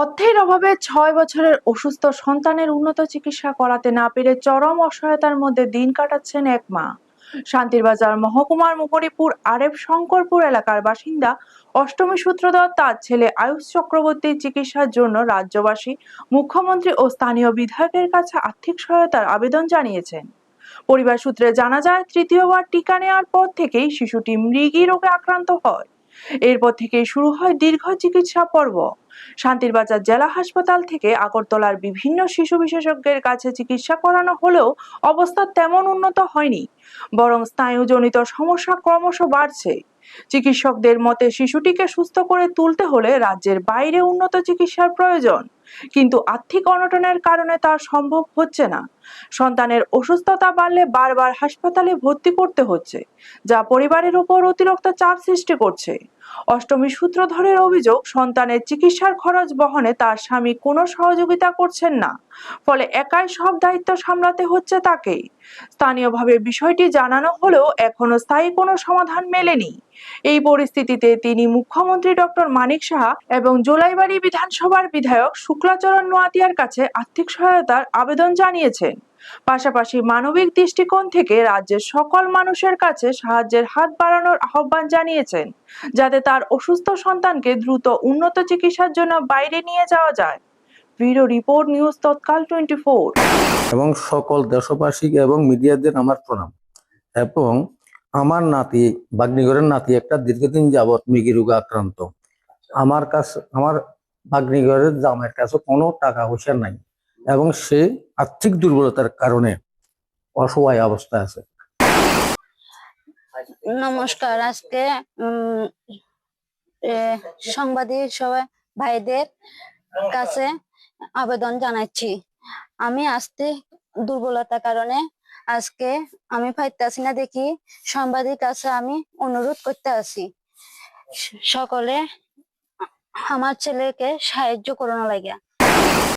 অর্থের অভাবে 6 বছরের অসুস্থ সন্তানের উন্নত চিকিৎসা করাতে না পেরে চরম অসহায়তার মধ্যে দিন কাটাচ্ছেন এক মা। শান্তিরবাজার মহকুমার মুহুরীপুর আরএফ শঙ্করপুর এলাকার বাসিন্দা অষ্টমী সূত্রধর তার ছেলে আয়ুষ চক্রবর্তীর চিকিৎসার জন্য রাজ্যবাসী, মুখ্যমন্ত্রী ও স্থানীয় বিধায়কের কাছে আর্থিক সহায়তার আবেদন জানিয়েছেন। পরিবার সূত্রে জানা যায়, তৃতীয়বার টিকা নেওয়ার পর থেকেই শিশুটি মৃগী রোগে আক্রান্ত হয়। এরপর থেকেই শুরু হয় দীর্ঘ চিকিৎসা পর্ব। শান্তিরবাজার জেলা হাসপাতাল থেকে আগরতলার বিভিন্ন শিশু বিশেষজ্ঞের কাছে চিকিৎসা করানো হলেও অবস্থা তেমন উন্নত হয়নি, বরং স্নায়ুজনিত সমস্যা ক্রমশ বাড়ছে। চিকিৎসকদের মতে, শিশুটিকে সুস্থ করে তুলতে হলে রাজ্যের বাইরে উন্নত চিকিৎসার প্রয়োজন, কিন্তু আর্থিক অনটনের কারণে তা সম্ভব হচ্ছে না। সন্তানের অসুস্থতা বাড়লে বারবার হাসপাতালে ভর্তি করতে হচ্ছে, যা পরিবারের উপর অতিরিক্ত চাপ সৃষ্টি করছে। অষ্টমী সূত্রধরের অভিযোগ, সন্তানের চিকিৎসার খরচ বহনে তার স্বামী কোনো সহযোগিতা করছেন না, ফলে একাই সব দায়িত্ব সামলাতে হচ্ছে তাকে। স্থানীয়ভাবে বিষয়টি জানানো হলেও এখনো স্থায়ী কোনো সমাধান মেলেনি। এই পরিস্থিতিতে তিনি মুখ্যমন্ত্রী ডক্টর মানিক সাহা এবং জোলাইবাড়ি বিধানসভার বিধায়ক শুক্লাচরণ নোয়াতিয়ার কাছে আর্থিক সহায়তার আবেদন জানিয়েছেন। পাশাপাশি মানবিক দৃষ্টিকোণ থেকে রাজ্যের সকল মানুষের কাছে সাহায্যের হাত বাড়ানোর আহ্বান জানিয়েছেন, যাতে তার অসুস্থ সন্তানকে দ্রুত উন্নত চিকিৎসার জন্য বাইরে নিয়ে যাওয়া যায়। ব্যুরো রিপোর্ট, নিউজ তৎকাল 24। এবং সকল দেশবাসী এবং মিডিয়াদের আমার প্রণাম। এবং আমার নাতি, বাগ্নিগরের নাতি একটা দীর্ঘদিন যাবৎ মৃগী রোগে আক্রান্ত। আমার বাগ্নিগরের জামাইয়ের কাছে কোনো টাকা পয়সা নাই এবং সে আর্থিক দুর্বলতার কারণে অসহায় অবস্থায় আছে। নমস্কার। আজকে সাংবাদিক সবাই ভাইদের কাছে আবেদন জানাচ্ছি। আমি আর্থিক দুর্বলতার কারণে আজকে আমি পাইতেছি না, দেখি সাংবাদিক কাছে আমি অনুরোধ করতে আসি, সকলে আমার ছেলেকে সাহায্য করানো লাগে।